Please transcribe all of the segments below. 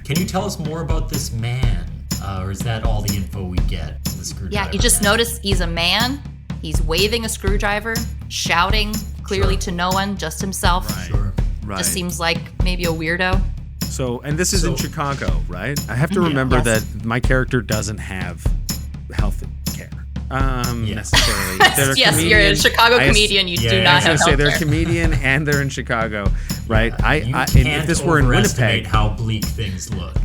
Can you tell us more about this man? Or is that all the info we get? The screwdriver. Yeah, you just man? notice he's a man. He's waving a screwdriver, shouting clearly to no one, just himself. Right. Sure. Right. Just seems like maybe a weirdo. So, and this is in Chicago, right? I have to Yeah. remember Yes. that my character doesn't have health care necessarily. They're a Yes, you're a Chicago comedian. You do yeah, not I was have gonna say they're a healthcare. comedian and they're in Chicago, right? You And can't if this were in overestimate Winnipeg, how bleak things look.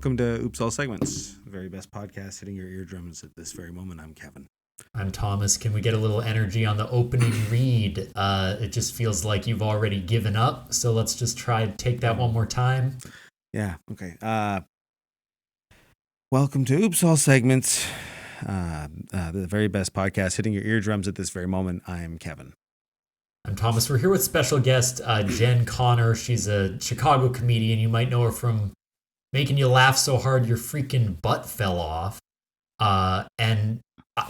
welcome to Oops All Segments, the very best podcast hitting your eardrums at this very moment. I'm Kevin. I'm Thomas. Can we get a little energy on the opening read? It just feels like you've already given up. So let's just try to take that one more time. Yeah. Okay. Welcome to Oops All Segments, the very best podcast hitting your eardrums at this very moment. I'm Kevin. I'm Thomas. We're here with special guest Jen Connor. She's a Chicago comedian. You might know her from making you laugh so hard your freaking butt fell off. And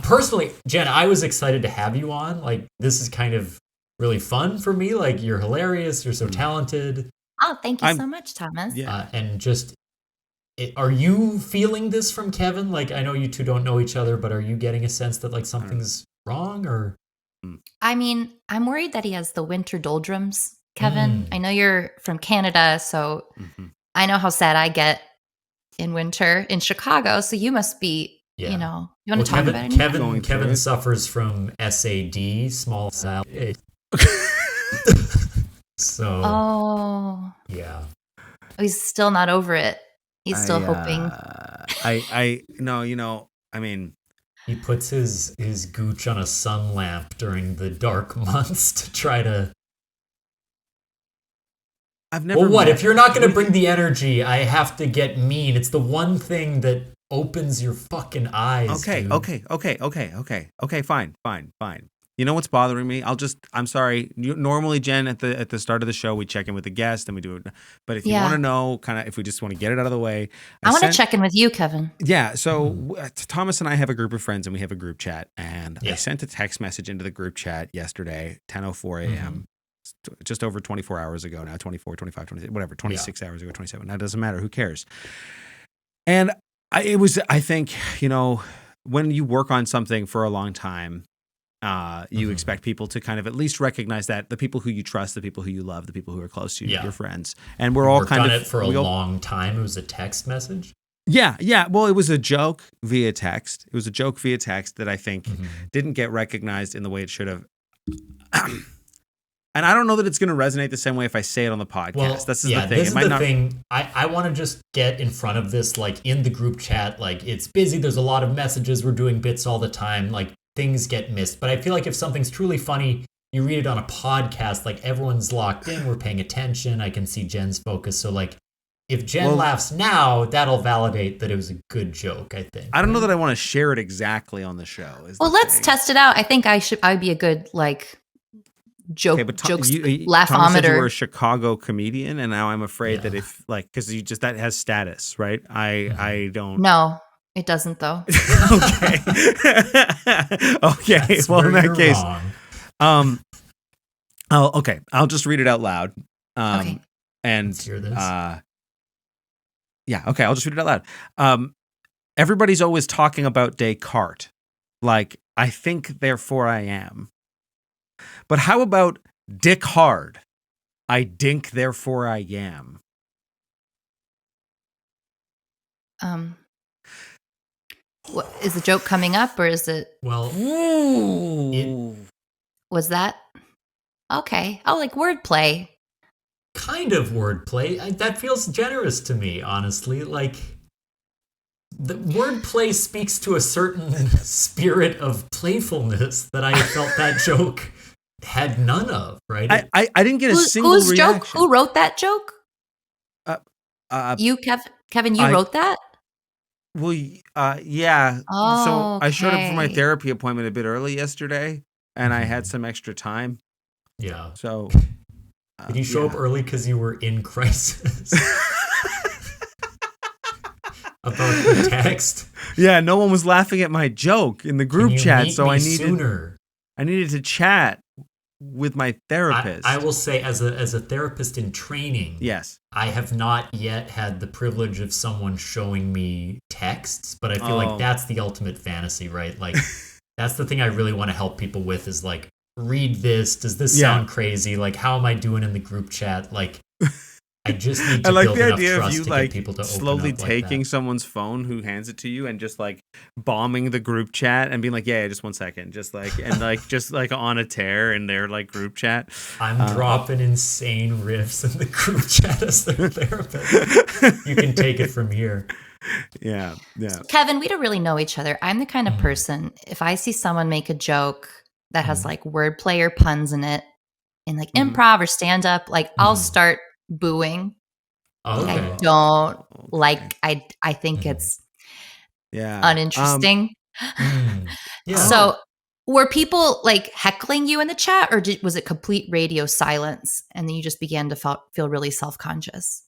personally, Jen, I was excited to have you on. Like, this is kind of really fun for me. Like, you're hilarious. You're so talented. Oh, thank you so much, Thomas. Yeah. And just, are you feeling this from Kevin? Like, I know you two don't know each other, but are you getting a sense that like something's wrong or? I mean, I'm worried that he has the winter doldrums, Kevin. I know you're from Canada, so I know how sad I get in winter in Chicago. So you must be, you know, you want to talk about it? Kevin suffers from SAD, small cell. So, yeah. He's still not over it. He's still hoping. I mean, he puts his gooch on a sun lamp during the dark months to try to. I've never. Well, what if you're not going to bring the energy? I have to get mean. It's the one thing that opens your fucking eyes. Okay, dude. okay. Fine. You know what's bothering me? I'm sorry. Normally, Jen, at the start of the show, we check in with the guest and we do it. But if you want to know, kind of, if we just want to get it out of the way, I want to check in with you, Kevin. Yeah. So Thomas and I have a group of friends and we have a group chat. And I sent a text message into the group chat yesterday, 10:04 a.m. Just over 24 hours ago now, 24, 25, 26, whatever, 26 hours ago, 27. That doesn't matter. Who cares? And I think, when you work on something for a long time, you expect people to kind of at least recognize that the people who you trust, the people who you love, the people who are close to you, your friends. And we're all kind of it for a long time. It was a text message. Yeah. Well, it was a joke via text. It was a joke via text that I think didn't get recognized in the way it should have. And I don't know that it's going to resonate the same way if I say it on the podcast. Well, this is the thing. This is the thing. I want to just get in front of this, like in the group chat. Like, it's busy. There's a lot of messages. We're doing bits all the time. Like, things get missed. But I feel like if something's truly funny, you read it on a podcast, like everyone's locked in. We're paying attention. I can see Jen's focus. So like, if Jen laughs now, that'll validate that it was a good joke, I think. I don't know that I want to share it exactly on the show. Well, let's test it out. I think I'd be a good joke, jokes, laughometer. Thomas said you were a Chicago comedian, and now I'm afraid that if because that has status, right? I don't. No, it doesn't though. Okay. Okay. That's well, in that case, wrong. I'll just read it out loud. Okay. And Let's hear this. Okay. I'll just read it out loud. Everybody's always talking about Descartes, like I think, therefore I am. But how about Dick Hard? I dink, therefore I am. What, is the joke coming up or is it? Well, was that okay? Oh, like wordplay. Kind of wordplay. That feels generous to me, honestly. Like, the wordplay speaks to a certain spirit of playfulness that I felt that joke had none of, right? I didn't get a single whose reaction. joke? Who wrote that joke? You, Kevin, you wrote that? Well, yeah. Oh, so I showed up for my okay. therapy appointment a bit early yesterday, and I had some extra time. Yeah. So did you show up early because you were in crisis about the text? Yeah, no one was laughing at my joke in the group chat, so I needed to chat with my therapist. I will say, as a therapist in training, yes, I have not yet had the privilege of someone showing me texts, but I feel like that's the ultimate fantasy, right? Like, that's the thing I really want to help people with is like, read this. Does this sound crazy? Like, how am I doing in the group chat? Like, I just need to build enough trust to get people to open slowly up like taking that. someone's phone who hands it to you and just like bombing the group chat and being like, yeah, just 1 second, just like and like just like on a tear in their like group chat. I'm dropping insane riffs in the group chat as their therapist. You can take it from here. Yeah. Kevin, we don't really know each other. I'm the kind of person, if I see someone make a joke that has like wordplay or puns in it, in like improv or stand up, like I'll start booing. Okay. I don't like. I think it's uninteresting. So, were people like heckling you in the chat, or was it complete radio silence, and then you just began to feel really self-conscious?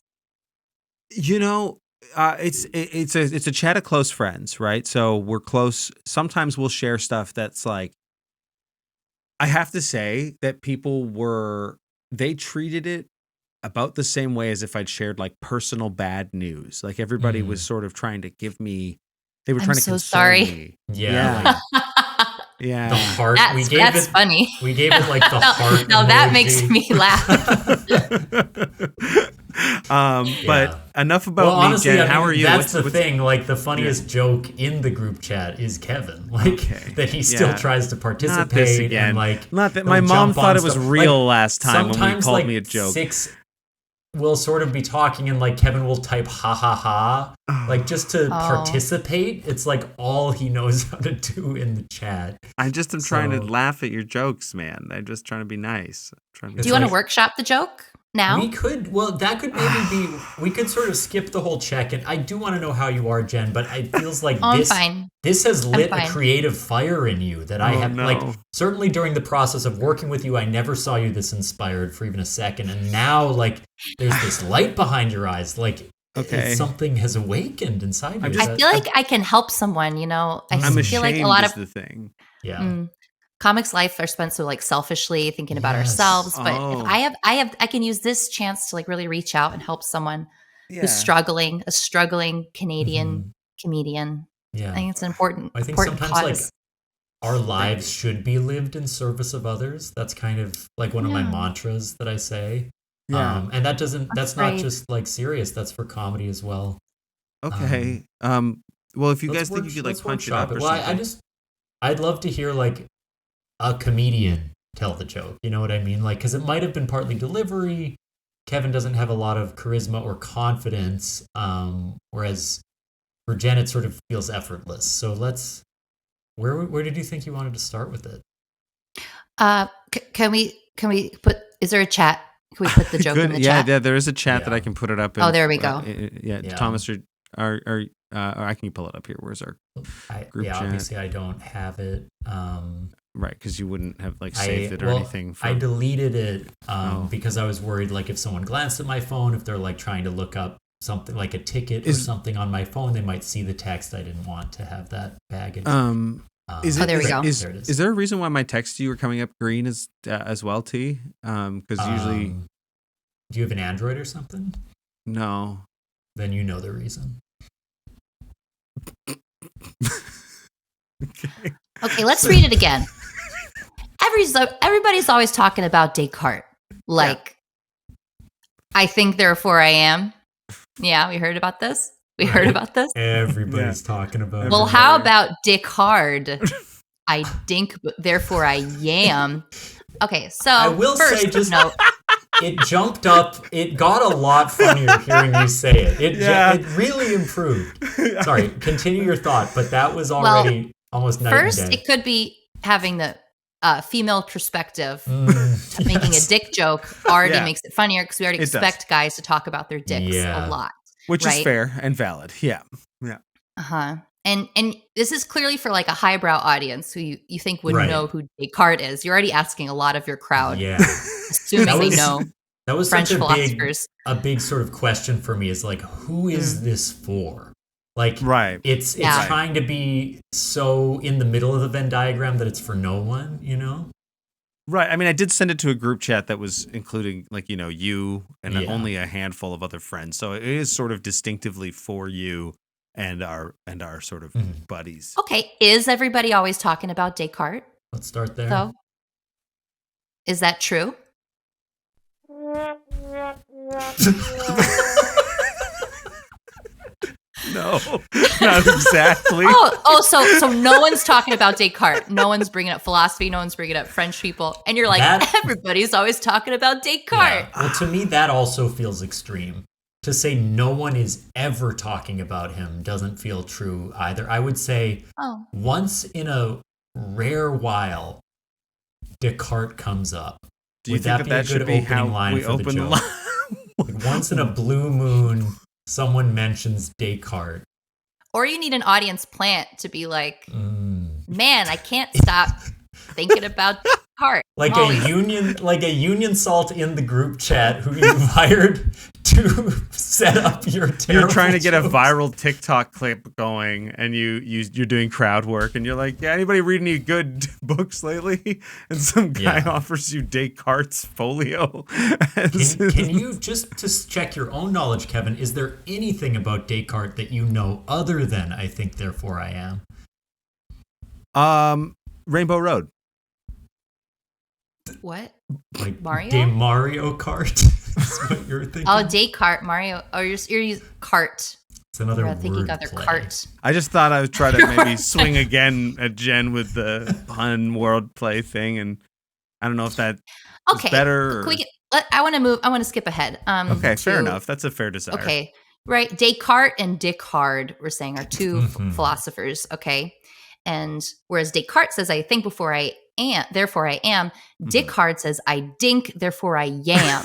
You know, it's a chat of close friends, right? So we're close. Sometimes we'll share stuff that's like. I have to say that they treated it about the same way as if I'd shared like personal bad news. Like everybody was sort of trying to give me, they were trying to console me. Yeah. Yeah. The heart. That's funny. We gave it like the heart. Now that makes me laugh. But enough about me, honestly, Jen. How are you? That's the thing. Like the funniest joke in the group chat is Kevin. Like that he still tries to participate. Not this again. And like not that my mom thought it was real last time when we called me a joke. We'll sort of be talking and like Kevin will type ha ha ha like just to participate. It's like all he knows how to do in the chat. I just am trying to laugh at your jokes, man. I'm just trying to be nice. Do you want to workship the joke now? We could. Well, that could maybe be. We could sort of skip the whole check. And I do want to know how you are, Jen. But it feels like this has lit a creative fire in you that I have. Like certainly during the process of working with you, I never saw you this inspired for even a second. And now, like, there's this light behind your eyes. Like, something has awakened inside you. I feel like I can help someone. You know, I feel like a lot of the thing. Yeah. Comics' life are spent so like selfishly thinking about ourselves, but if I can use this chance to like really reach out and help someone who's struggling, a struggling Canadian comedian. Yeah, I think it's an important. I think important sometimes cause. Like our lives should be lived in service of others. That's kind of like one of my mantras that I say. Yeah, and that's not just like serious. That's for comedy as well. Okay. Well, if you guys think you could like punch it up or something. I'd love to hear like a comedian tell the joke. You know what I mean? Like, because it might have been partly delivery. Kevin doesn't have a lot of charisma or confidence, whereas for Jen, it sort of feels effortless. So where did you think you wanted to start with it? Can we put, is there a chat? Can we put the joke in the chat? Yeah, there is a chat that I can put it up in. Oh, there we go. Thomas, or I can pull it up here. Where's our group chat? Obviously I don't have it. Right, because you wouldn't have like saved it or anything. I deleted it because I was worried like if someone glanced at my phone, if they're like trying to look up something like a ticket or something on my phone, they might see the text. I didn't want to have that baggage. There we go. Is there a reason why my texts to you are coming up green as well, T? Because usually... Do you have an Android or something? No. Then you know the reason. Okay, let's read it again. Everybody's always talking about Descartes. Like, I think, therefore I am. Yeah, we heard about this. Everybody's talking about it. Well, how about Descartes? I think, therefore I am. Okay, so I will say just note. It jumped up. It got a lot funnier hearing you say it. It really improved. Sorry, continue your thought, but that was already almost night and day. First, it could be having the female perspective. Making a dick joke already makes it funnier because we already expect guys to talk about their dicks a lot. Which is fair and valid. Yeah. Uh-huh. And this is clearly for like a highbrow audience who you think would Right. know who Descartes is. You're already asking a lot of your crowd, Yeah. assuming they know That was French such philosophers. a big sort of question for me is like, who is this for? Like, Right. It's trying to be so in the middle of the Venn diagram that it's for no one, you know? Right. I mean, I did send it to a group chat that was including like, you and only a handful of other friends. So it is sort of distinctively for you and our sort of buddies. Okay. Is everybody always talking about Descartes? Let's start there. So, is that true? No, not exactly. So no one's talking about Descartes. No one's bringing up philosophy. No one's bringing up French people. And you're like, everybody's always talking about Descartes. Yeah. Well, to me, that also feels extreme. To say no one is ever talking about him doesn't feel true either. I would say once in a rare while, Descartes comes up. Do you think that should be how we open the line? Like once in a blue moon, someone mentions Descartes. Or you need an audience plant to be like, man, I can't stop thinking about Descartes. Like a union salt in the group chat who you've hired to set up your terrible You're trying to get a jokes. viral TikTok clip going, and you're doing crowd work, and you're like, yeah, anybody read any good books lately? And some guy offers you Descartes' folio. Can you just to check your own knowledge, Kevin? Is there anything about Descartes that you know other than I think, therefore I am? Rainbow Road. What? Like Mario? Mario Kart? That's what you're thinking. Oh, Descartes, Mario. Oh, you're using cart. It's another You're thinking word other play. cart. I just thought I would try to maybe swing again at Jen with the pun word play thing, and I don't know if that is better. Or... I want to move. I want to skip ahead. Okay, fair enough. That's a fair desire. Okay, right. Descartes and Descartes, we're saying, are two philosophers. Okay, and whereas Descartes says, "I think before I am, therefore I am." Descartes says, "I dink, therefore I yam."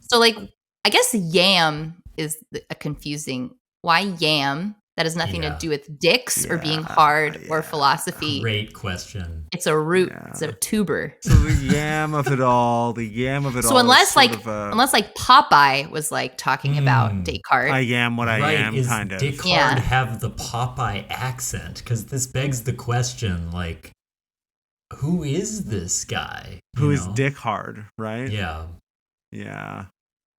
So, like, I guess yam is a confusing. Why yam? That has nothing to do with dicks or being hard or philosophy. Great question. It's a root. It's a tuber. So the yam of it all. The yam of it all. So unless Popeye was like talking about Descartes, I am what I am, kind of. Descartes have the Popeye accent? Because this begs the question, like, who is this guy? Who is Descartes, right? Yeah. Yeah.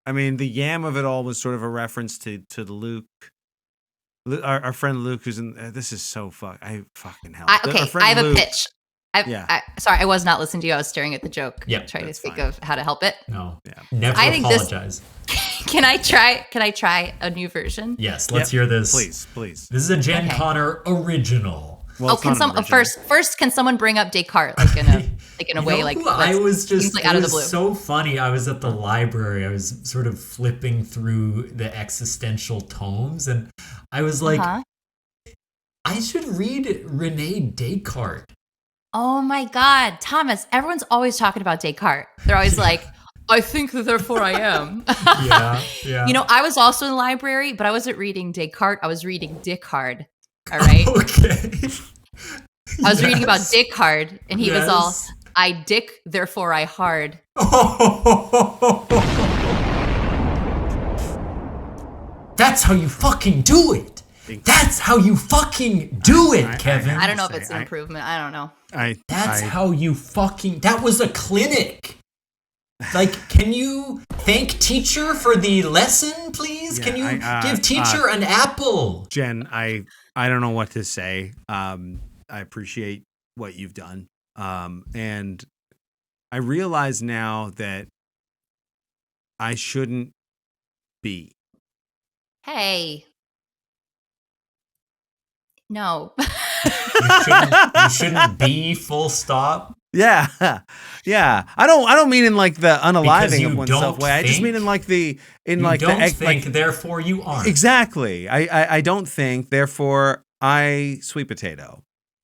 I mean, the yam of it all was sort of a reference to Luke. Our friend Luke, who's in this is so I fucking hell. I have Luke, a pitch. Sorry, I was not listening to you. I was staring at the joke. Yeah, trying to think of how to help it. No, never apologize. Can I try a new version? Yes, let's hear this. Please. This is a Jen Connor original. Well, can someone bring up Descartes in a way like I was just like out of the blue? So funny. I was at the library. I was sort of flipping through the existential tomes, and I was like, I should read Rene Descartes. Oh my God, Thomas! Everyone's always talking about Descartes. They're always like, I think, therefore I am. Yeah. You know, I was also in the library, but I wasn't reading Descartes. I was reading Descartes. All right. Okay. I was reading about Descartes, and he was all, I dick, therefore I hard. That's how you fucking do it. That's how you fucking do it, Kevin. I don't know if it's an improvement. I don't know. How you fucking... That was a clinic. Like, can you thank teacher for the lesson, please? Can you give teacher an apple? Jen, I don't know what to say. I appreciate what you've done. And I realize now that I shouldn't be. Hey. No. You shouldn't be, full stop. Yeah. I don't mean in like the unaliving of oneself way. I just mean in like the therefore you aren't. Exactly. I don't think, therefore I sweet potato.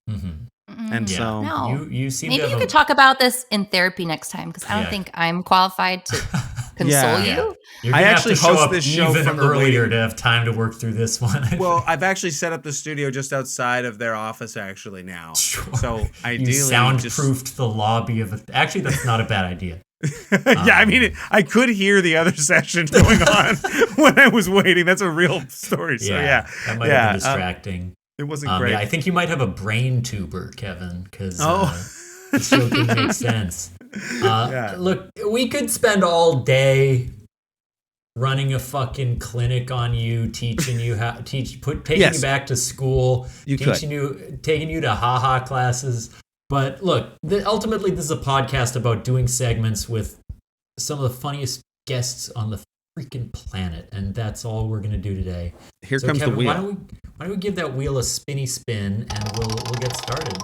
And so you seem maybe to you could talk about this in therapy next time, because I don't think I'm qualified to console you. You're I gonna actually have to show host up this show even from the earlier waiting. to have time to work through this one. Well, I've actually set up the studio just outside of their office actually now. Sure. So ideally, you soundproofed the lobby of a. Actually, that's not a bad idea. Yeah, I mean, I could hear the other session going on when I was waiting. That's a real story. So yeah, that might have been distracting. It wasn't great. Yeah, I think you might have a brain tuber, Kevin, because this show didn't make sense. Look, we could spend all day running a fucking clinic on you, teaching you how taking you back to school, taking you to haha classes. But look, ultimately, this is a podcast about doing segments with some of the funniest guests on the freaking planet, and that's all we're gonna do today. Here comes Kevin, the wheel. Why don't we give that wheel a spinny spin, and we'll get started.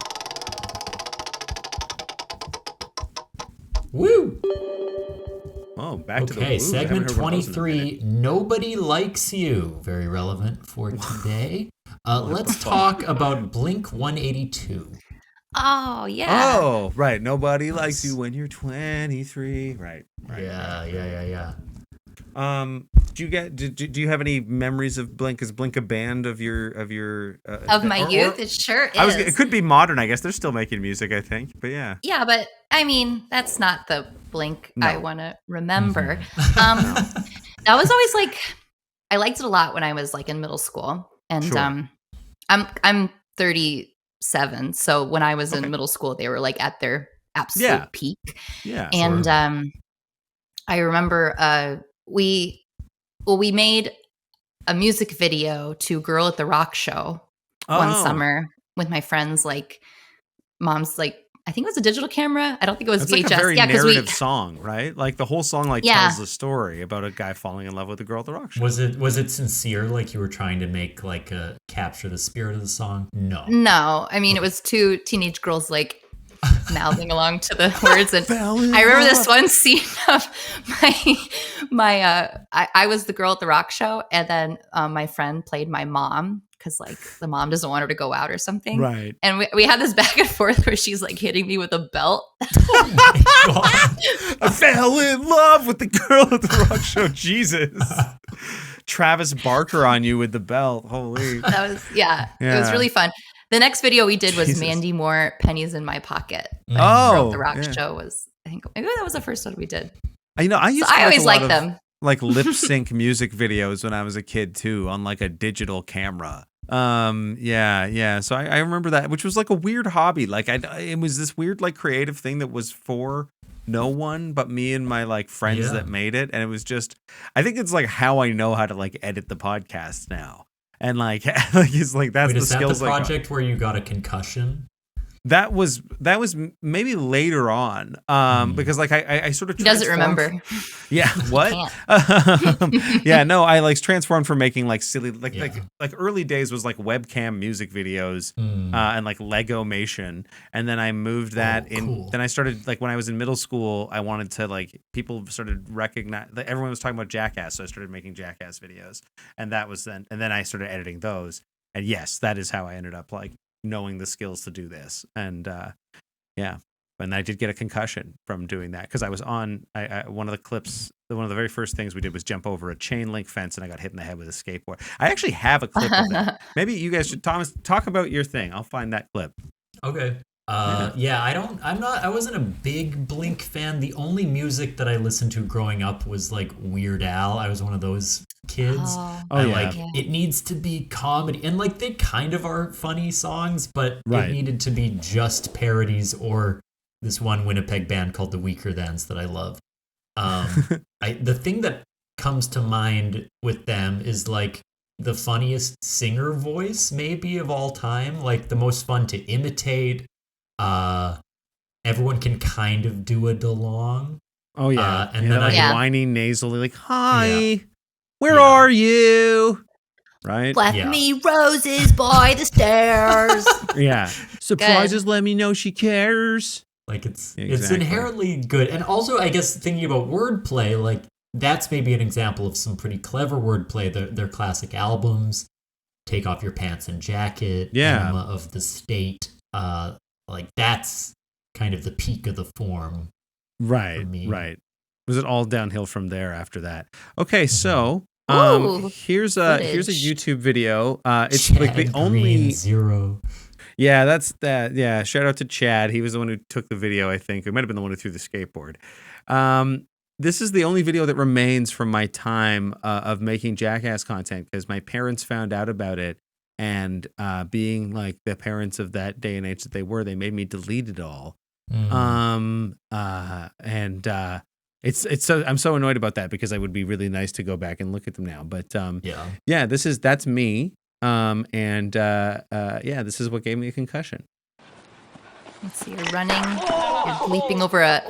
Woo! Oh, back to the Okay, segment 23. Nobody likes you. Very relevant for today. Let's talk about Blink 182. Oh, yeah. Oh, right. Nobody likes you when you're 23. Right. Yeah. Do you have any memories of Blink? Is Blink a band of your of my youth? It sure is. It could be modern, I guess. They're still making music, I think. But yeah. Yeah, but I mean, that's not the Blink I want to remember. That was always like, I liked it a lot when I was like in middle school, and I'm 37, so when I was in middle school, they were like at their absolute peak. Yeah, and I remember we made a music video to Girl at the Rock Show one summer with my friends, like mom's like, I think it was a digital camera. I don't think it was VHS. Like a very narrative song, right? Like the whole song tells the story about a guy falling in love with a girl at the rock show. Was it sincere? Like you were trying to make capture the spirit of the song? No. I mean, it was two teenage girls like mouthing along to the words, and I remember this one scene of I was the girl at the rock show, and then my friend played my mom because like the mom doesn't want her to go out or something, right? And we had this back and forth where she's like hitting me with a belt. Oh my God. I fell in love with the girl at the rock show. Jesus. Travis Barker on you with the belt. Holy. That was it was really fun. The next video we did was Mandy Moore, Pennies in My Pocket. Oh, the rock show was, I think maybe that was the first one we did. I always liked them. Like lip sync music videos when I was a kid too, on like a digital camera. So I remember that, which was like a weird hobby. Like it was this weird like creative thing that was for no one but me and my like friends that made it, and it was just, I think it's like how I know how to like edit the podcast now. And like it's like that's the skills. The project where you got a concussion? That was maybe later on, because like I sort of doesn't remember. Yeah, what? I like transformed from making like silly like early days was like webcam music videos and like Legomation, and then I moved that in. Cool. Then I started like when I was in middle school, I wanted to like people started recognize like, everyone was talking about Jackass, so I started making Jackass videos, and that was then. And then I started editing those, and yes, that is how I ended up like knowing the skills to do this. And and I did get a concussion from doing that because I was on one of the clips, one of the very first things we did was jump over a chain link fence, and I got hit in the head with a skateboard. I actually have a clip of that. Maybe you guys should, Thomas, talk about your thing. I'll find that clip. Okay. I wasn't a big Blink fan. The only music that I listened to growing up was like Weird Al. I was one of those kids. It needs to be comedy, and like they kind of are funny songs, but it needed to be just parodies or this one Winnipeg band called the Weaker Thans that I love. The thing that comes to mind with them is like the funniest singer voice maybe of all time, like the most fun to imitate. Everyone can kind of do a DeLong. Oh yeah, and then whining nasally, like, "Hi, where are you?" Right? Left me roses by the stairs. Surprises. Let me know she cares. Like it's inherently good, and also I guess thinking about wordplay, like that's maybe an example of some pretty clever wordplay. Their classic albums, "Take Off Your Pants and Jacket," "Enema of the State." Like that's kind of the peak of the form. Right, for me. right. Was it all downhill from there after that? Okay, so Ooh, here's a YouTube video. It's like the only Zero. Yeah, that's that. Yeah, shout out to Chad. He was the one who took the video, I think. It might have been the one who threw the skateboard. This is the only video that remains from my time of making Jackass content because my parents found out about it, and being like the parents of that day and age that they were, they made me delete it all. It's so I'm so annoyed about that because I would be really nice to go back and look at them now. But yeah, that's me. This is what gave me a concussion. Let's see, you're running, you're leaping over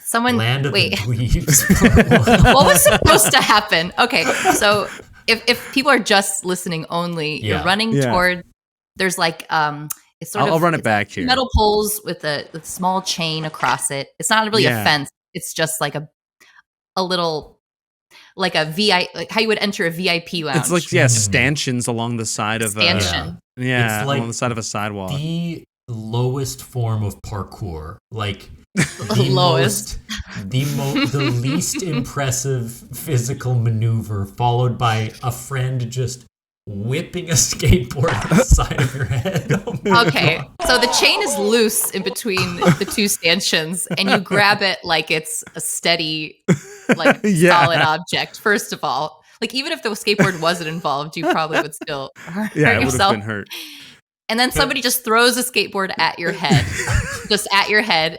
someone. Land of wait. the Dweebs. What was supposed to happen? Okay, so if people are just listening only, you're running toward. There's like it's sort of. I'll run it back here. Metal poles with a small chain across it. It's not really a fence. It's just like a little. Like a like how you would enter a VIP lounge. It's like stanchions along the side of it's like along the side of a sidewalk. The lowest form of parkour, like the lowest, the least impressive physical maneuver, followed by a friend just whipping a skateboard on the side of your head. Oh okay, God. So the chain is loose in between the two stanchions, and you grab it like it's a steady, like solid object. First of all, like even if the skateboard wasn't involved, you probably would still hurt it yourself. would have been hurt. And then somebody just throws a skateboard at your head,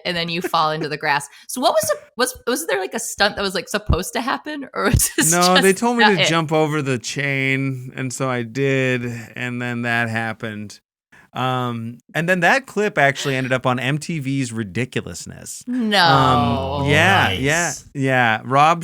and then you fall into the grass. So what was there like a stunt that was like supposed to happen, or was this No, they told me to jump over the chain, and so I did, and then that happened. And then that clip actually ended up on MTV's Ridiculousness. No. Nice. Yeah. Ryan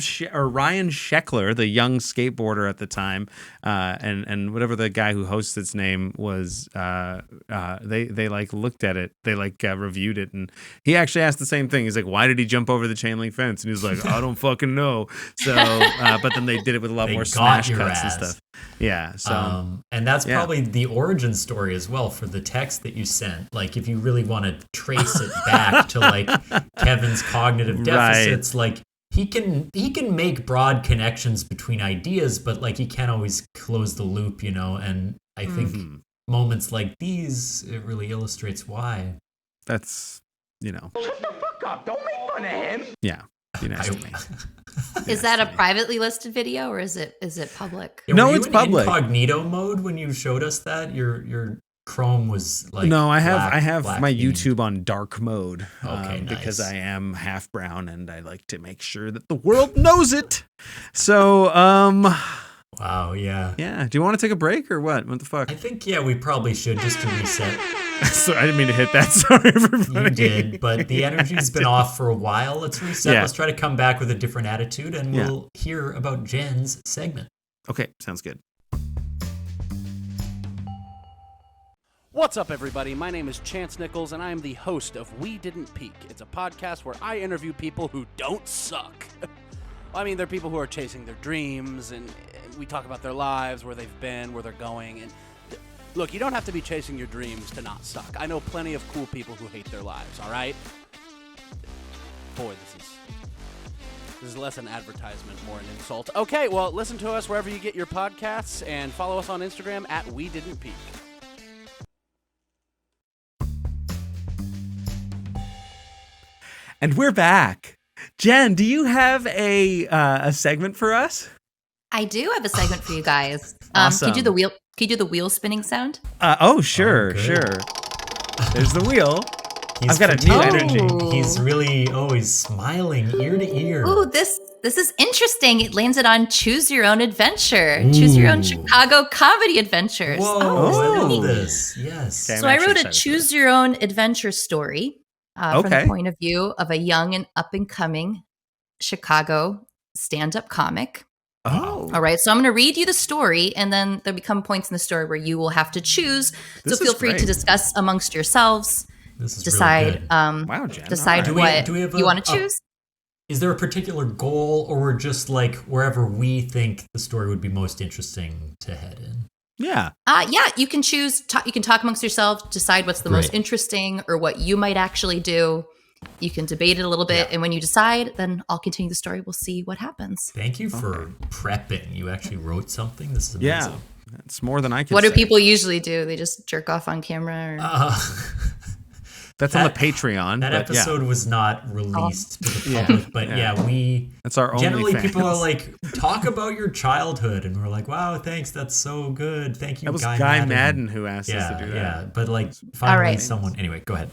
Sheckler, the young skateboarder at the time, and whatever the guy who hosts its name was, they like looked at it, they like reviewed it, and he actually asked the same thing. He's like, "Why did he jump over the chain link fence?" And he was like, "I don't fucking know." So, but then they did it with a lot more smash cuts and stuff. Yeah. So, and that's probably the origin story as well for the text that you sent. Like, if you really want to trace it back to like Kevin's cognitive deficits, like he can make broad connections between ideas, but like he can't always close the loop, you know. And I think moments like these, it really illustrates why. That's, you know. Shut the fuck up! Don't make fun of him. Yeah. Be nice to me. Is that a privately listed video or is it public? Yeah, no, it's public. Incognito mode when you showed us that your Chrome was like no. I have my themed. YouTube on dark mode. Okay, nice. Because I am half brown and I like to make sure that the world knows it. So wow, yeah. Yeah. Do you want to take a break or what? What the fuck? I think we probably should just to reset. So I didn't mean to hit that. Sorry, everybody. You did, but the energy's been off for a while. Let's reset. Yeah. Let's try to come back with a different attitude, and we'll hear about Jen's segment. Okay, sounds good. What's up, everybody? My name is Chance Nichols, and I am the host of We Didn't Peak. It's a podcast where I interview people who don't suck. I mean, they're people who are chasing their dreams, and we talk about their lives, where they've been, where they're going, and look, you don't have to be chasing your dreams to not suck. I know plenty of cool people who hate their lives, all right? Boy, this is less an advertisement, more an insult. Okay, well, listen to us wherever you get your podcasts, and follow us on Instagram at We Didn't Peak. And we're back. Jen, do you have a segment for us? I do have a segment for you guys. Awesome. Can you do the wheel spinning sound? Sure. There's the wheel. I've got a new energy. He's really always smiling ear to ear. Ooh, this is interesting. It lands it on Choose Your Own Adventure. Ooh. Choose Your Own Chicago Comedy Adventures. Whoa, I love this. Yes. Okay, so I wrote a Choose Your Own Adventure story from the point of view of a young and up-and-coming Chicago stand-up comic. Oh. All right. So I'm going to read you the story, and then there'll become points in the story where you will have to choose. So feel free to discuss amongst yourselves. This is decide. Really good. Wow, Jen. Decide what you want to choose. Is there a particular goal, or we're just like wherever we think the story would be most interesting to head in? Yeah. You can choose. You can talk amongst yourselves. Decide what's the most interesting, or what you might actually do. You can debate it a little bit, and when you decide, then I'll continue the story. We'll see what happens. Thank you for prepping. You actually wrote something. This is amazing. Yeah, it's more than I can. What say. do people usually do? They just jerk off on camera? Or... That's on the Patreon. That episode was not released to the public, but that's our only generally fans. People are like, talk about your childhood, and we're like, wow, thanks, that's so good. Thank you. That was Guy Madden who asked us to do that. Yeah, but like finally someone. Anyway, go ahead.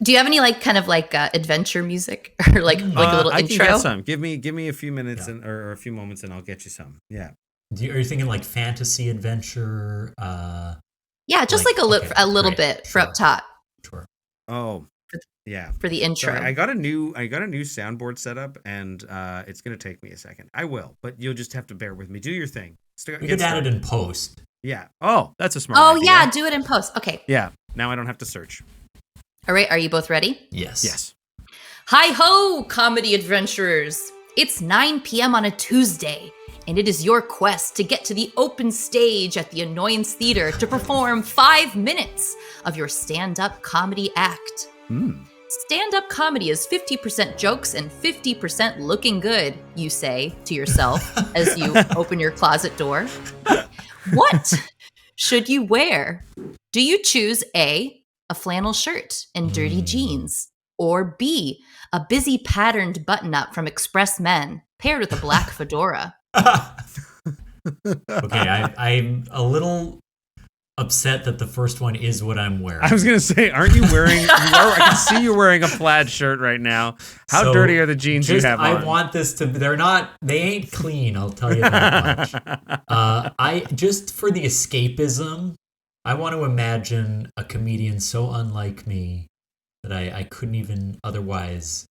Do you have any kind of adventure music or like a little I intro? can get some. Give me a few minutes or a few moments, and I'll get you some. Yeah. Are you thinking like fantasy adventure? Yeah, just a little bit for up top. Sure. Oh, yeah. For the intro. Sorry, I got a new soundboard set up, and it's gonna take me a second. I will, but you'll just have to bear with me. Do your thing. We could add it in post. Yeah. Oh, that's a smart idea. Yeah, do it in post. Okay. Yeah. Now I don't have to search. All right, are you both ready? Yes. Hi-ho, comedy adventurers! It's 9 p.m. on a Tuesday, and it is your quest to get to the open stage at the Annoyance Theater to perform 5 minutes of your stand-up comedy act. Stand-up comedy is 50% jokes and 50% looking good, you say to yourself as you open your closet door. What should you wear? Do you choose A, a flannel shirt and dirty jeans, or B, a busy patterned button-up from Express Men paired with a black fedora? Okay, I'm a little upset that the first one is what I'm wearing. I was gonna say, aren't you wearing? I can see you wearing a plaid shirt right now. How dirty are the jeans you have on? I want this to. They ain't clean. I'll tell you that much. I just for the escapism. I want to imagine a comedian so unlike me that I couldn't even otherwise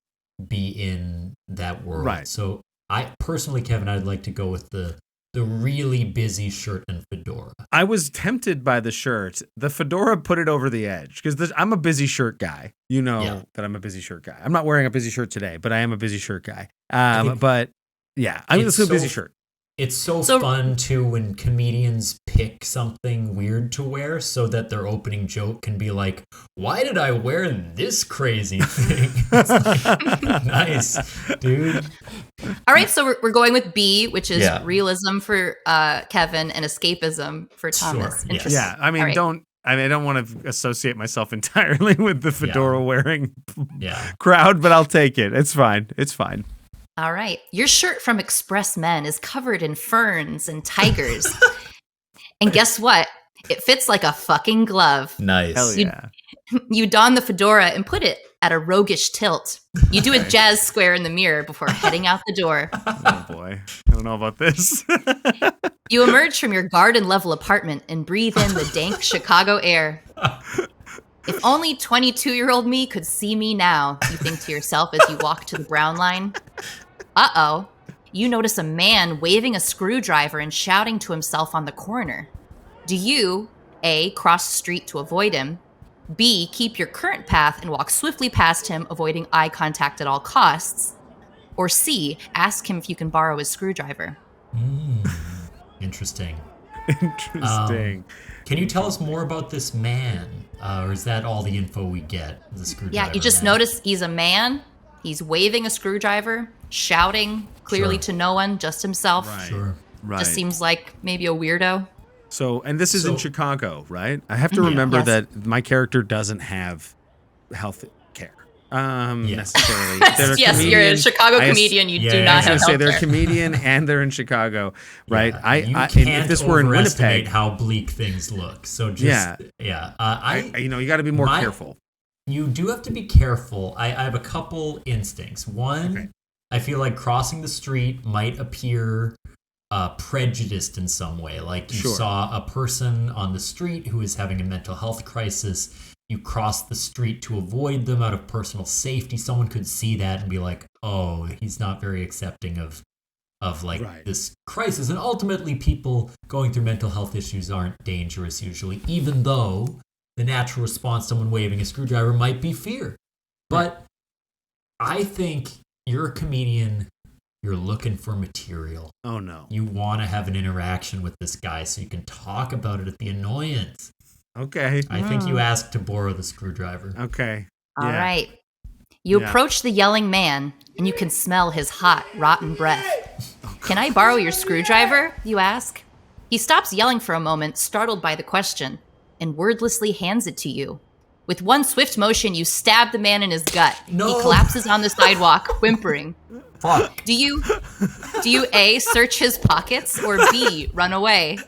be in that world. Right. So I personally, Kevin, I'd like to go with the really busy shirt and fedora. I was tempted by the shirt. The fedora put it over the edge because I'm a busy shirt guy. You know that I'm a busy shirt guy. I'm not wearing a busy shirt today, but I am a busy shirt guy. But yeah, I'm just a busy shirt. It's so fun too when comedians pick something weird to wear so that their opening joke can be like, why did I wear this crazy thing? It's like, nice, dude. All right, so we're going with B, which is realism for Kevin and escapism for Thomas. Sure, yeah, I mean, I don't want to associate myself entirely with the fedora wearing crowd, but I'll take it. It's fine. It's fine. All right. Your shirt from Express Men is covered in ferns and tigers. And guess what? It fits like a fucking glove. Nice. Hell yeah. You don the fedora and put it at a roguish tilt. You do a jazz square in the mirror before heading out the door. Oh boy. I don't know about this. You emerge from your garden level apartment and breathe in the dank Chicago air. If only 22-year-old me could see me now, you think to yourself as you walk to the brown line. Uh-oh. You notice a man waving a screwdriver and shouting to himself on the corner. Do you, A, cross the street to avoid him, B, keep your current path and walk swiftly past him, avoiding eye contact at all costs, or C, ask him if you can borrow his screwdriver? Interesting. Interesting. Can you tell us more about this man? Or is that all the info we get? The screwdriver. Yeah, you just notice he's a man. He's waving a screwdriver, shouting clearly to no one, just himself. Right. Sure. Right. Just seems like maybe a weirdo. So, and this is in Chicago, right? I have to remember that my character doesn't have health care. Necessarily. Yes, you're a Chicago comedian. You do not have healthcare. They're a comedian and they're in Chicago, right? You can't if this were in Winnipeg, how bleak things look. So just you got to be more careful. You do have to be careful. I have a couple instincts. One, I feel like crossing the street might appear prejudiced in some way. Like you saw a person on the street who is having a mental health crisis. You cross the street to avoid them out of personal safety. Someone could see that and be like, oh, he's not very accepting of this crisis. And ultimately, people going through mental health issues aren't dangerous usually, even though the natural response to someone waving a screwdriver might be fear. But I think you're a comedian. You're looking for material. Oh, no. You want to have an interaction with this guy so you can talk about it at the Annoyance. Okay. I think you asked to borrow the screwdriver. Okay. All right. You approach the yelling man, and you can smell his hot, rotten breath. Can I borrow your screwdriver? You ask. He stops yelling for a moment, startled by the question, and wordlessly hands it to you. With one swift motion, you stab the man in his gut. No. He collapses on the sidewalk, whimpering. Fuck. Do you A, search his pockets, or B, run away?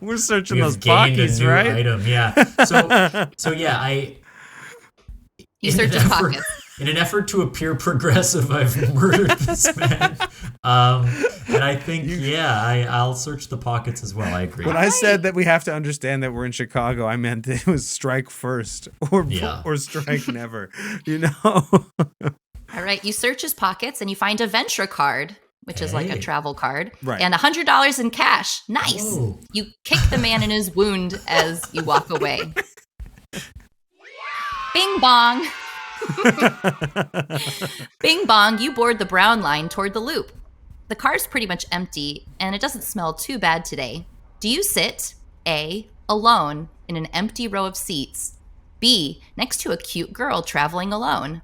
We're searching We those have gained pockets, a new right? item, yeah. So yeah, You search his pockets. In an effort to appear progressive, I've murdered this man. And I think, I'll search the pockets as well. I agree. When I said that we have to understand that we're in Chicago, I meant it was strike first or strike never, you know? All right, you search his pockets and you find a Ventra card, which is like a travel card, and $100 in cash. Nice. Oh. You kick the man in his wound as you walk away. Bing bong. Bing bong, you board the brown line toward the loop. The car's pretty much empty, and it doesn't smell too bad today. Do you sit, A, alone in an empty row of seats, B, next to a cute girl traveling alone,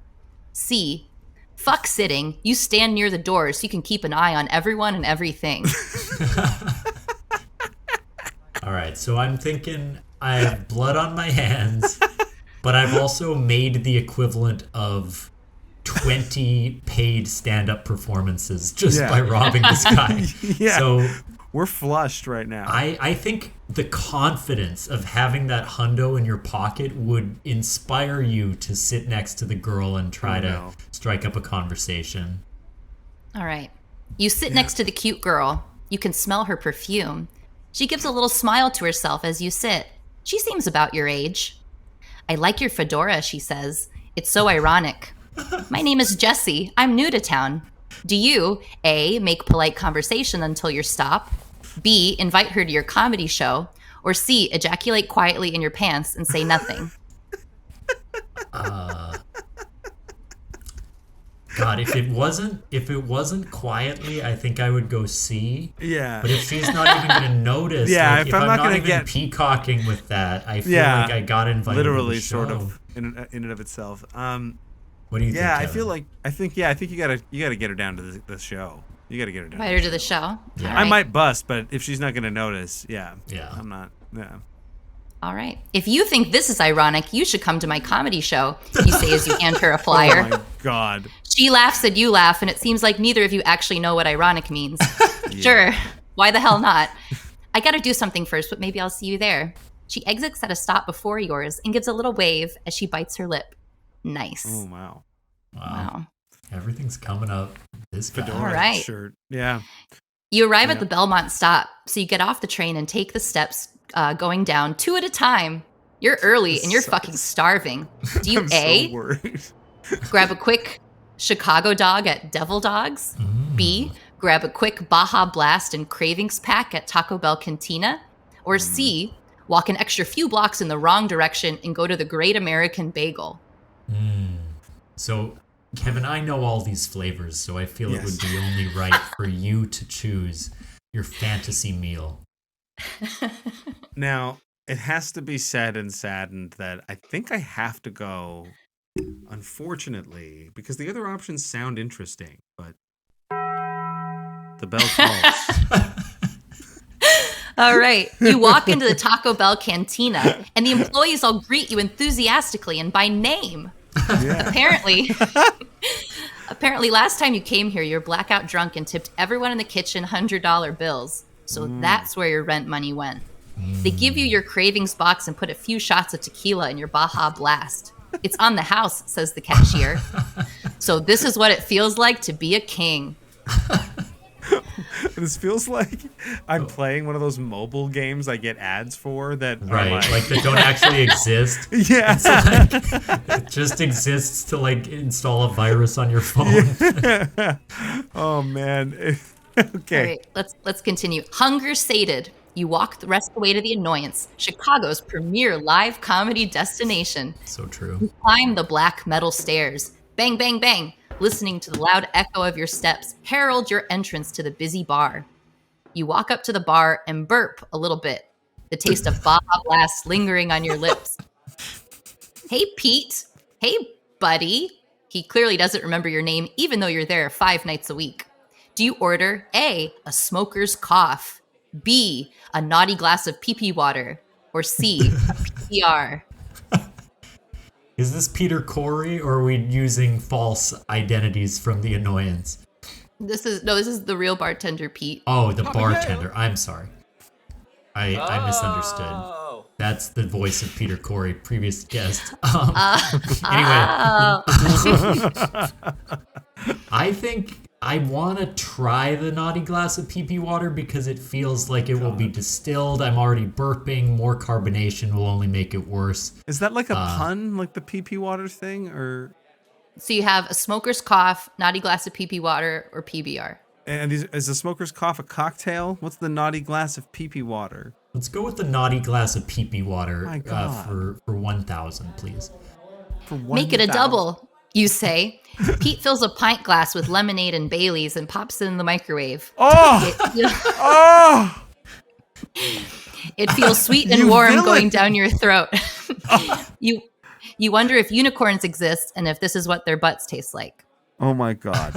C, fuck sitting, you stand near the door so you can keep an eye on everyone and everything. All right, so I'm thinking I have blood on my hands, but I've also made the equivalent of 20 paid stand-up performances just by robbing this guy. So we're flushed right now. I think the confidence of having that hundo in your pocket would inspire you to sit next to the girl and try to strike up a conversation. All right. You sit next to the cute girl. You can smell her perfume. She gives a little smile to herself as you sit. She seems about your age. I like your fedora, she says. It's so ironic. My name is Jessie. I'm new to town. Do you, A, make polite conversation until you stop, B, invite her to your comedy show, or C, ejaculate quietly in your pants and say nothing? God, if it wasn't quietly, I think I would go C. Yeah. But if she's not even going to notice, Yeah, if I'm not gonna even get peacocking with that, I feel like I got invited. Literally, to the show. sort of in and of itself. What do you think? Kevin? I think you gotta get her down to the show. You gotta get her down. Invite her to the show. Yeah. Right. I might bust, but if she's not gonna notice, I'm not. Yeah. All right. If you think this is ironic, you should come to my comedy show, you say as you hand her a flyer. Oh my God. She laughs and you laugh, and it seems like neither of you actually know what ironic means. Sure. Why the hell not? I gotta do something first, but maybe I'll see you there. She exits at a stop before yours and gives a little wave as she bites her lip. Nice. Oh, wow. Wow. Everything's coming up. This guy. Fedora All right. shirt. Yeah. You arrive at the Belmont stop, so you get off the train and take the steps going down 2 at a time. You're early and you're fucking starving. Do you I'm A, so worried. grab a quick Chicago dog at Devil Dogs? B, grab a quick Baja Blast and Cravings pack at Taco Bell Cantina? Or C, walk an extra few blocks in the wrong direction and go to the Great American Bagel? So, Kevin, I know all these flavors, so I feel it would be only right for you to choose your fantasy meal. Now, it has to be said and saddened that I think I have to go, unfortunately, because the other options sound interesting, but the bell calls. All right. You walk into the Taco Bell Cantina, and the employees all greet you enthusiastically and by name. Yeah. Apparently, last time you came here, you were blackout drunk and tipped everyone in the kitchen $100 bills. So that's where your rent money went. They give you your cravings box and put a few shots of tequila in your Baja Blast. It's on the house, says the cashier. So this is what it feels like to be a king. This feels like I'm playing one of those mobile games I get ads for that Right, are like that don't actually exist. Yeah. So, like, it just exists to like install a virus on your phone. Yeah. Oh man. Okay. All right, let's continue. Hunger sated, you walk the rest of the way to the Annoyance, Chicago's premier live comedy destination. So true. You climb the black metal stairs. Bang, bang, bang. Listening to the loud echo of your steps herald your entrance to the busy bar. You walk up to the bar and burp a little bit, the taste of Baja Blast lingering on your lips. Hey, Pete. Hey, buddy. He clearly doesn't remember your name, even though you're there 5 nights a week. Do you order A, a smoker's cough, B, a naughty glass of pee-pee water, or C, a PBR? Is this Peter Corey, or are we using false identities from the Annoyance? This is the real bartender, Pete. Oh, the bartender. I'm sorry. I misunderstood. That's the voice of Peter Corey, previous guest. Anyway, I think I want to try the naughty glass of pee-pee water because it feels like it will be distilled. I'm already burping. More carbonation will only make it worse. Is that like a pun, like the pee-pee water thing, or? So you have a smoker's cough, naughty glass of pee-pee water, or PBR. And is the smoker's cough a cocktail? What's the naughty glass of pee-pee water? Let's go with the naughty glass of pee-pee water for 1,000, please. For 1,000? Make it a double, you say. Pete fills a pint glass with lemonade and Baileys and pops it in the microwave. Oh! It feels sweet and warm going down your throat. You wonder if unicorns exist and if this is what their butts taste like. Oh my God.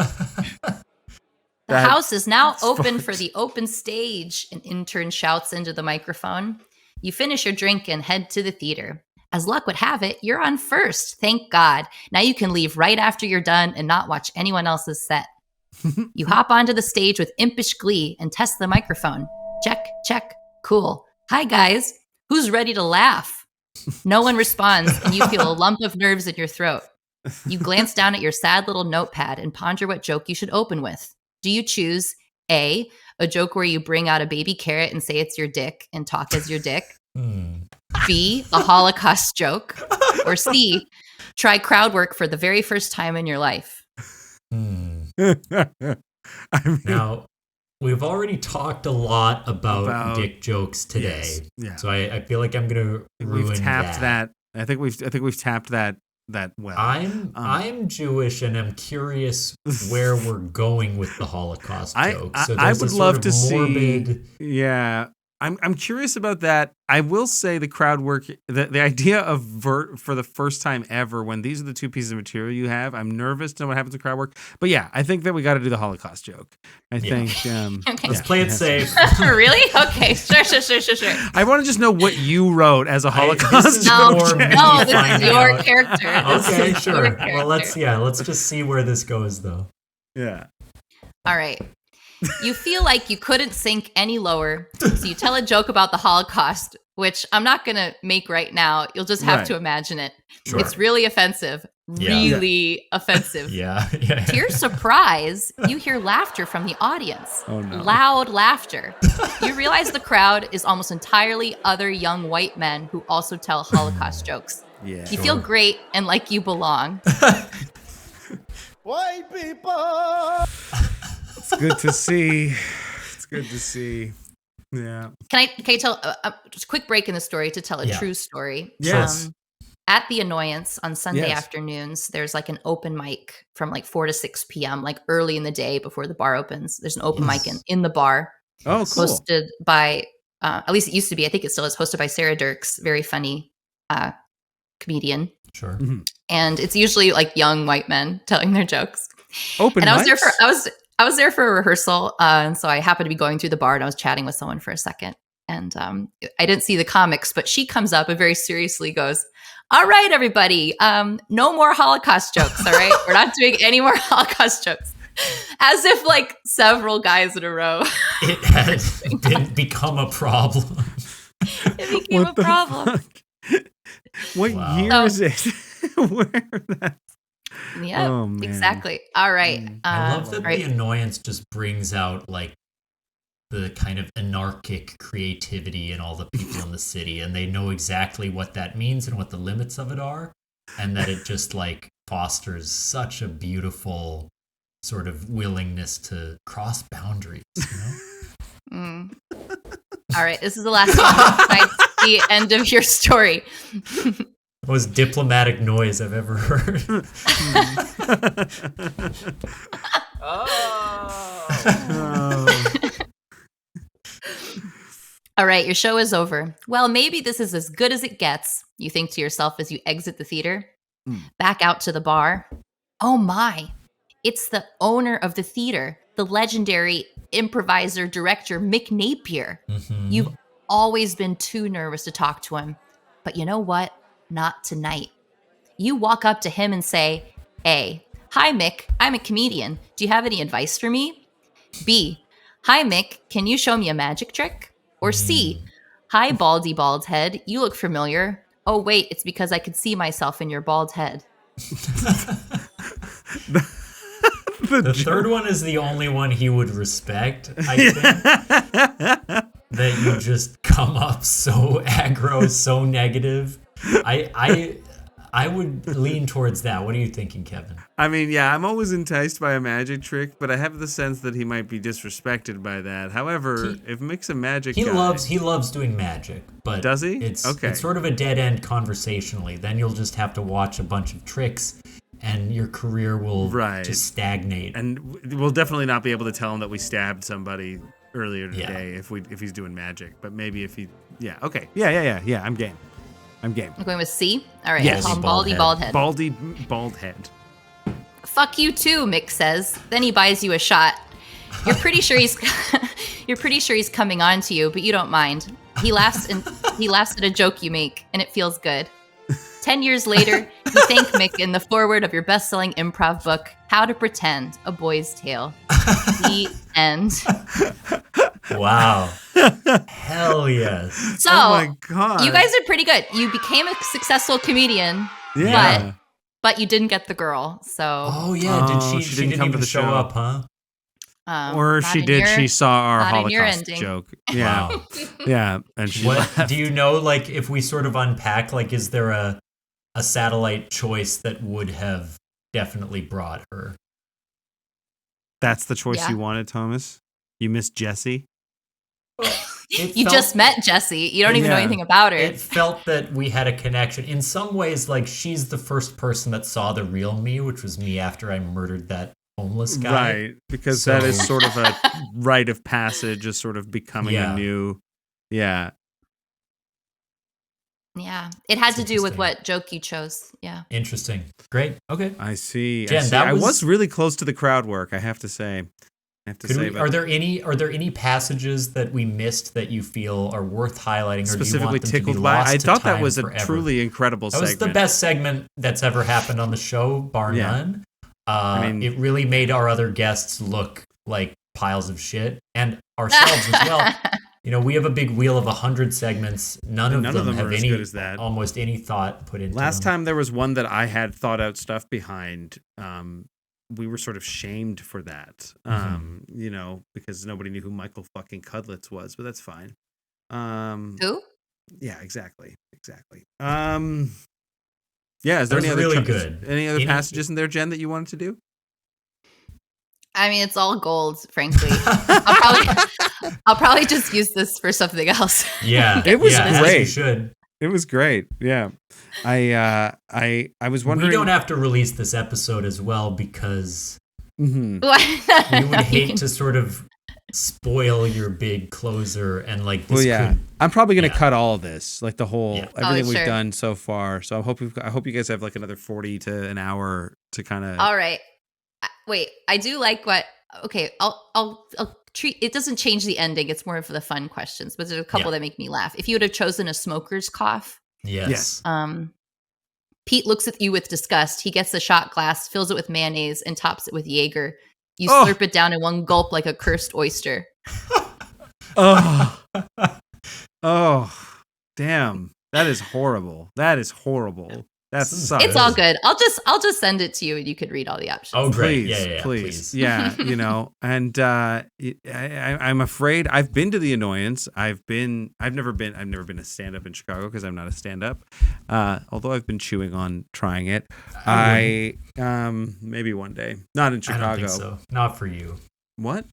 The house is now open for the open stage, an intern shouts into the microphone. You finish your drink and head to the theater. As luck would have it, you're on first. Thank God. Now you can leave right after you're done and not watch anyone else's set. You hop onto the stage with impish glee and test the microphone. Check, check, cool. Hi, guys. Who's ready to laugh? No one responds, and you feel a lump of nerves in your throat. You glance down at your sad little notepad and ponder what joke you should open with. Do you choose A, a joke where you bring out a baby carrot and say it's your dick and talk as your dick? B, a Holocaust joke? Or C, try crowd work for the very first time in your life? Now, we've already talked a lot about dick jokes today. Yes, yeah. So I feel like I'm going to ruin We've tapped that. I think we've tapped that well. I'm Jewish and I'm curious where we're going with the Holocaust joke. So I would love to morbid... see. Yeah, I'm curious about that. I will say the crowd work, the idea of for the first time ever when these are the two pieces of material you have. I'm nervous to know what happens to crowd work. But yeah, I think that we got to do the Holocaust joke. I think. Okay. Let's play it safe. Really? Okay. Sure. I want to just know what you wrote as a Holocaust joke. No, this is your character. Okay, sure. Well, let's just see where this goes, though. Yeah. All right. You feel like you couldn't sink any lower, so you tell a joke about the Holocaust, which I'm not going to make right now. You'll just have to imagine it. Sure. It's really offensive. Really offensive. Yeah. To your surprise, you hear laughter from the audience. Oh, no. Loud laughter. You realize the crowd is almost entirely other young white men who also tell Holocaust jokes. Yeah. You feel great and like you belong. White people! It's good to see. It's good to see. Yeah. Can I tell just a quick break in the story to tell a true story? Yes. At the Annoyance on Sunday Yes. afternoons, there's like an open mic from like 4 to 6 p.m., like early in the day before the bar opens. There's an open mic in the bar. Oh, cool. Hosted by, at least it used to be, I think it still is, hosted by Sarah Dirks, very funny comedian. Sure. Mm-hmm. And it's usually like young white men telling their jokes. Open and I was there mics? for I was there for a rehearsal, and so I happened to be going through the bar, and I was chatting with someone for a second, and I didn't see the comics, but she comes up and very seriously goes, "All right, everybody, no more Holocaust jokes. All right, we're not doing any more Holocaust jokes." As if like several guys in a row. It has become a problem. It became a problem. What year is it? Where that? Yeah, exactly. All right. I love that the Annoyance just brings out like the kind of anarchic creativity in all the people in the city, and they know exactly what that means and what the limits of it are, and that it just like fosters such a beautiful sort of willingness to cross boundaries, you know? All right, this is the last one. That's the end of your story. The most diplomatic noise I've ever heard. All All right, your show is over. Well, maybe this is as good as it gets, you think to yourself as you exit the theater. Back out to the bar. Oh my, it's the owner of the theater, the legendary improviser director, Mick Napier. You've always been too nervous to talk to him. But you know what? Not tonight. You walk up to him and say, A, hi, Mick, I'm a comedian. Do you have any advice for me? B, hi, Mick, can you show me a magic trick? Or C, hi, baldy bald head, you look familiar. Oh, wait, it's because I could see myself in your bald head. The third one is the only one he would respect, I think. That you just come up so aggro, so negative. I would lean towards that. What are you thinking, Kevin? I mean, yeah, I'm always enticed by a magic trick, but I have the sense that he might be disrespected by that. However, if Mick's a magic guy... He loves doing magic, but... Does he? It's sort of a dead end conversationally. Then you'll just have to watch a bunch of tricks, and your career will just stagnate. And we'll definitely not be able to tell him that we stabbed somebody earlier today if he's doing magic. But maybe if he... Yeah, okay. Yeah, I'm game. I'm going with C? All right, yes. Call him Baldy Bald Head. Baldy Bald Head. Fuck you too, Mick says. Then he buys you a shot. You're pretty sure he's coming on to you, but you don't mind. He laughs at a joke you make, and it feels good. 10 years later, you thank Mick in the foreword of your best-selling improv book, How to Pretend, A Boy's Tale. The end. Wow. Hell yes. So, oh my God. You guys are pretty good. You became a successful comedian, but you didn't get the girl. So. Oh yeah, she didn't come even to the show up, huh? Or if she did, she saw our Holocaust joke. Yeah. Wow. Yeah. And she left. Do you know, like, if we sort of unpack, like, is there a satellite choice that would have definitely brought her? That's the choice you wanted, Thomas? You missed Jessie? You just met Jessie. You don't even know anything about her. It felt that we had a connection. In some ways, like, she's the first person that saw the real me, which was me after I murdered that homeless guy. Right, because that is sort of a rite of passage, is sort of becoming a new... Yeah. Yeah, it had to do with what joke you chose. Yeah. Interesting. Great. Okay. I see. Jen, I was really close to the crowd work, I have to say. Are there any passages that we missed that you feel are worth highlighting, or specifically do you want them tickled to be by? lost I to thought that time was a forever? truly incredible segment. That was the best segment that's ever happened on the show, bar none. It really made our other guests look like piles of shit, and ourselves as well. You know, we have a big wheel of 100 segments. None of them have as good as that. Almost any thought put into Last them. time there was one that I had thought out stuff behind. We were sort of shamed for that, you know, because nobody knew who Michael fucking Cudlitz was, but that's fine. Who? Yeah, exactly. Yeah, is there any other passages in there, Jen, that you wanted to do? I mean, it's all gold, frankly. I'll probably just use this for something else. Yeah, it was great. You should. It was great. Yeah, I was wondering. We don't have to release this episode as well because we would hate to sort of spoil your big closer and like this. I'm probably gonna cut all of this, like the whole everything we've sure. done so far. So I hope you guys have like another 40 to an hour to kind of. All right. Wait, I do like what. Okay, I'll treat. It doesn't change the ending. It's more of the fun questions, but there's a couple that make me laugh. If you would have chosen a smoker's cough, yes. Pete looks at you with disgust. He gets the shot glass, fills it with mayonnaise, and tops it with Jaeger. You slurp it down in one gulp like a cursed oyster. Oh, damn! That is horrible. That sucks. It's all good. I'll just send it to you, and you could read all the options. Oh, great! Please. Yeah, you know, and I'm afraid I've been to the Annoyance. I've never been a stand-up in Chicago because I'm not a stand-up. Although I've been chewing on trying it. I maybe one day, not in Chicago. I don't think so. Not for you. What?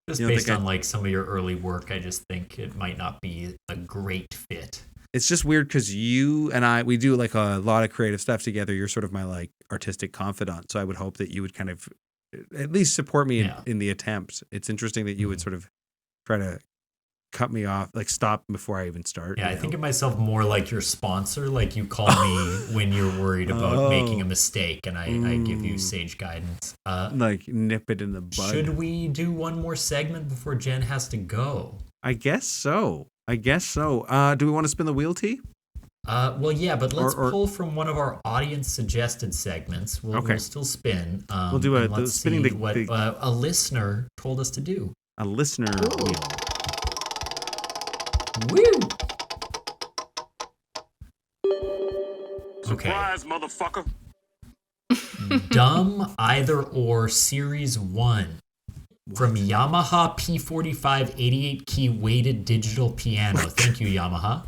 Just based on like some of your early work, I just think it might not be a great fit. It's just weird because you and we do like a lot of creative stuff together. You're sort of my like artistic confidant. So I would hope that you would kind of at least support me in the attempt. It's interesting that you would sort of try to cut me off, like stop before I even start. Yeah, I think of myself more like your sponsor. Like you call me when you're worried about making a mistake, and I give you sage guidance. Like nip it in the bud. Should we do one more segment before Jen has to go? I guess so. Do we want to spin the wheel, T? Well, yeah, but let's pull from one of our audience suggested segments. We'll still spin. We'll do what a listener told us to do. A listener wheel. Woo! Surprise, motherfucker. Dumb Either Or Series 1 from Yamaha P45 88 key weighted digital piano. Thank you, Yamaha.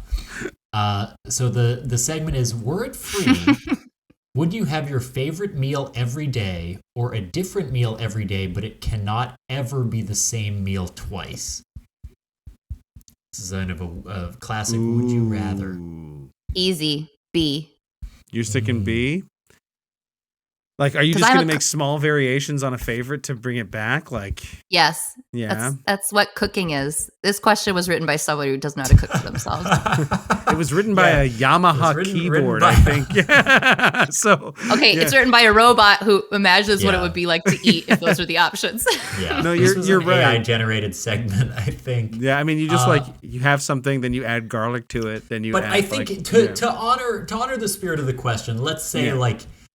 So the segment is, were it free, would you have your favorite meal every day or a different meal every day, but it cannot ever be the same meal twice? This is kind of a classic would you rather. Easy. B. You're sticking B? Like, are you just going to make small variations on a favorite to bring it back? Like, yes. Yeah. That's what cooking is. This question was written by someone who doesn't know how to cook for themselves. It was written by a Yamaha keyboard, I think. Yeah. So okay, it's written by a robot who imagines what it would be like to eat if those are the options. Yeah. No, you're right. AI generated segment, I think. Yeah, I mean, you just you have something, then you add garlic to it, then you. But add, I think to honor the spirit of the question, let's say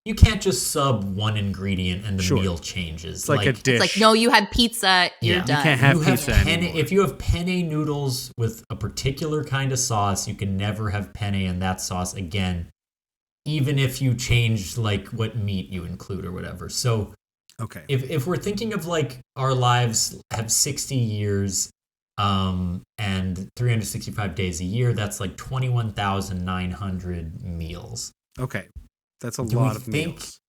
you can't just sub one ingredient and the meal changes. It's like a dish. It's like, no, you had pizza, you're done. You can't have pizza anymore. If you have penne noodles with a particular kind of sauce, you can never have penne in that sauce again, even if you change like what meat you include or whatever. So okay, if we're thinking of like our lives have 60 years and 365 days a year, that's like 21,900 meals. Okay. That's a lot of meals.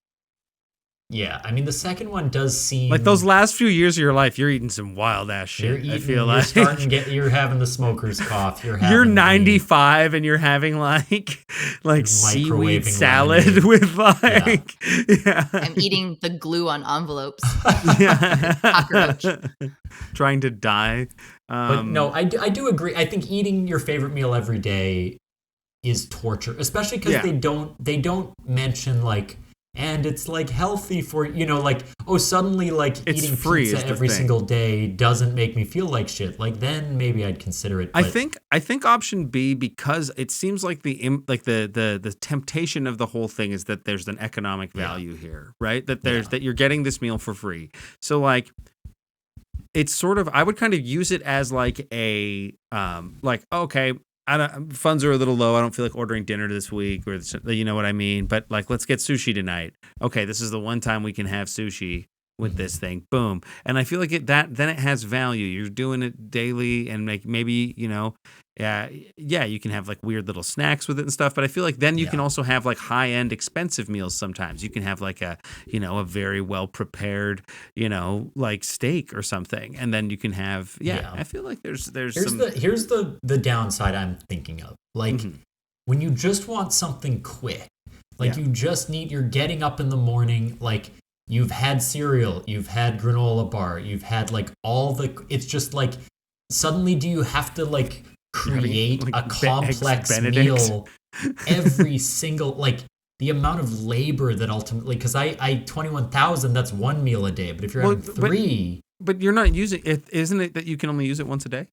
Yeah, I mean, the second one does seem like those last few years of your life, you're eating some wild ass shit. I feel like you're having the smoker's cough. You're 95 and you're having like seaweed salad with like. Yeah. I'm eating the glue on envelopes. Yeah. Cockroach. Trying to die. But no, I do agree. I think eating your favorite meal every day is torture, especially because they don't mention like, and it's like healthy for like, oh, suddenly like it's eating free pizza every single day doesn't make me feel like shit. Like then maybe I'd consider it. I think option B, because it seems like the temptation of the whole thing is that there's an economic value here, right? That that you're getting this meal for free. So like, it's sort of, I would kind of use it as like a okay, funds are a little low. I don't feel like ordering dinner this week, or you know what I mean. But like, let's get sushi tonight. Okay, this is the one time we can have sushi with this thing. Boom. And I feel like then it has value. You're doing it daily, and like maybe you can have like weird little snacks with it and stuff. But I feel like then you can also have like high end expensive meals. Sometimes you can have like a very well prepared like steak or something, and then you can have I feel like here's the downside I'm thinking of. Like when you just want something quick, like you just you're getting up in the morning, like you've had cereal, you've had granola bar, you've had like it's just like suddenly do you have to like create a complex meal every single, like the amount of labor that ultimately, because I 21,000, that's one meal a day, but if you're having three, but you're not using it, isn't it that you can only use it once a day?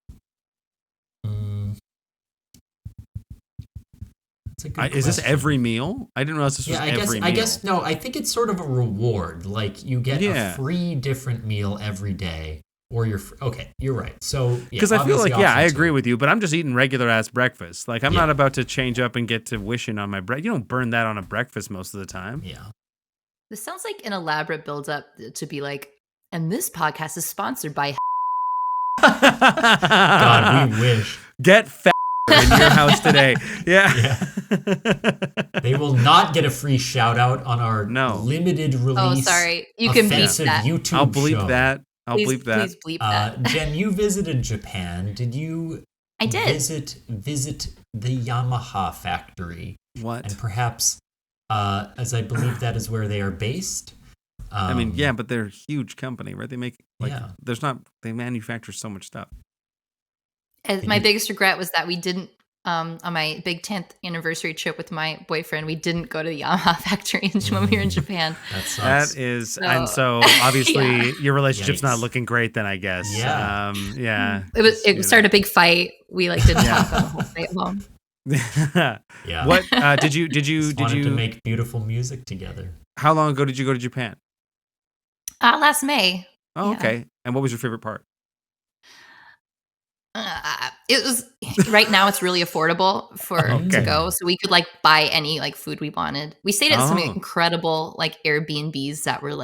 Is this every meal? I didn't realize this was every meal. I guess no. I think it's sort of a reward. Like you get a free different meal every day, or you're okay. You're right. So because I feel like I agree with you, but I'm just eating regular ass breakfast. Like I'm not about to change up and get to wishing on my bread. You don't burn that on a breakfast most of the time. Yeah. This sounds like an elaborate build up to be like, and this podcast is sponsored by. God, we wish. Get fat in your house today. Yeah. They will not get a free shout out on our limited release. Oh, sorry. You can bleep that. YouTube I'll bleep show. that. Bleep that. Please bleep that. Jen, you visited Japan. Did you visit the Yamaha factory? What? And perhaps, as I believe that is where they are based. I mean, yeah, but they're a huge company, right? They make they manufacture so much stuff. My biggest regret was that we didn't, on my big 10th anniversary trip with my boyfriend, we didn't go to the Yamaha factory when we were in Japan. That sucks. That is, and so obviously your relationship's not Yikes. looking great then, I guess. Yeah. It started a big fight. We didn't talk the whole day at home. Yeah. What did you wanted to make beautiful music together. How long ago did you go to Japan? Last May. Oh, Yeah. okay. And what was your favorite part? It was right now it's really affordable to go, so we could buy any food we wanted. We stayed at some incredible Airbnbs that were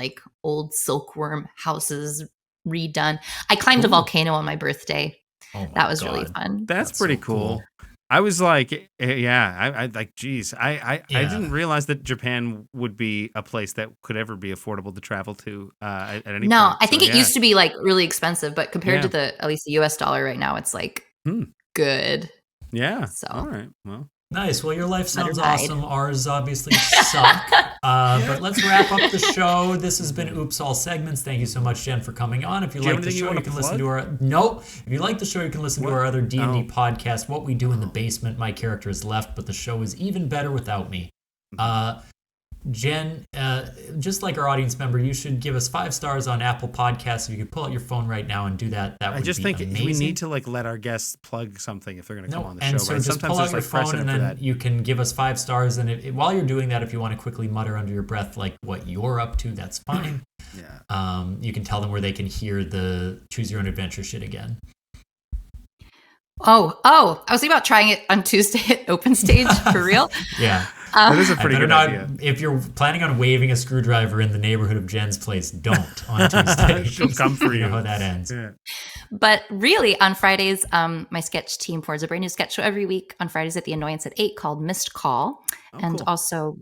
old silkworm houses redone. I climbed a volcano on my birthday. That was really fun. That's pretty so cool. I was like, I geez, I didn't realize that Japan would be a place that could ever be affordable to travel to at any point. I think it used to be really expensive, but compared to at least the US dollar right now, it's good. Yeah. So all right. Well. Nice. Well, your life sounds awesome. Ours obviously suck. But let's wrap up the show. This has been Oops All Segments. Thank you so much, Jen, for coming on. If you like the show, you can listen to our... Nope. If you like the show, you can listen to our other D&D podcast, What We Do in the Basement. My character is left, but the show is even better without me. Jen, just like our audience member, you should give us 5 stars on Apple Podcasts. If you could pull out your phone right now and do that, that would be amazing. I just think we need to let our guests plug something if they're going to come on the show. And so just pull out your phone and then you can give us 5 stars. And while you're doing that, if you want to quickly mutter under your breath what you're up to, that's fine. Yeah. You can tell them where they can hear the Choose Your Own Adventure shit again. Oh! I was thinking about trying it on Tuesday at Open Stage for real. Yeah. That is a pretty good idea. If you're planning on waving a screwdriver in the neighborhood of Jen's place, don't on Tuesday. She'll come for you. You know how that ends. Yeah. But really, on Fridays, my sketch team pours a brand new sketch show every week on Fridays at the Annoyance at 8 called Missed Call. And cool. Also,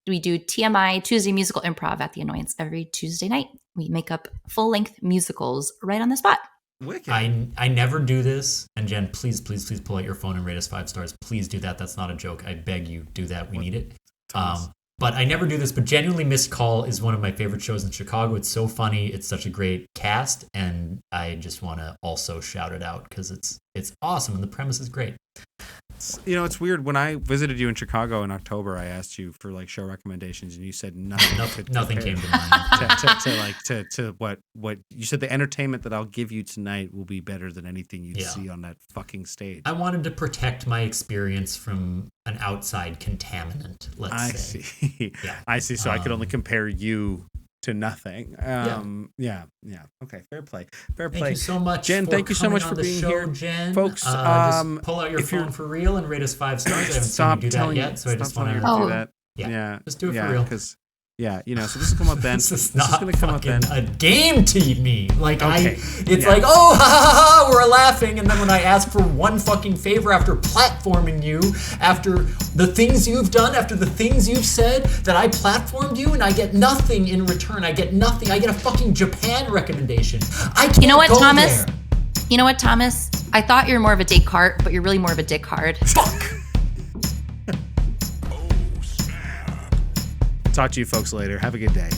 we do TMI Tuesday musical improv at the Annoyance every Tuesday night. We make up full-length musicals right on the spot. Wicked. I never do this, and Jen, please pull out your phone and rate us 5 stars. Please do that. That's not a joke. I beg you, do that. We need it. But I never do this. But genuinely, Missed Call is one of my favorite shows in Chicago. It's so funny. It's such a great cast, and I just want to also shout it out because it's awesome and the premise is great. It's weird. When I visited you in Chicago in October, I asked you for show recommendations, and you said nothing. Nothing came to mind. to what you said. The entertainment that I'll give you tonight will be better than anything you'd see on that fucking stage. I wanted to protect my experience from an outside contaminant. I see. Yeah. I see. So I could only compare you to nothing. Okay. Fair play. Thank you so much, Jen. Thank you so much for being here, Jen. Folks. Just pull out your phone for real and rate us 5 stars. I haven't seen you do that yet, so I just want to do that. Yeah, just do it for real. Because so this will come up then. This is not going to come up then. A game to me. We're laughing, and then when I ask for one fucking favor after platforming you, after the things you've done, after the things you've said, that I platformed you and I get nothing in return. I get nothing. I get a fucking Japan recommendation. I can't go Thomas? there. You know what, Thomas? I thought you were more of a Descartes, but you're really more of a Dickard. Fuck! Talk to you folks later. Have a good day.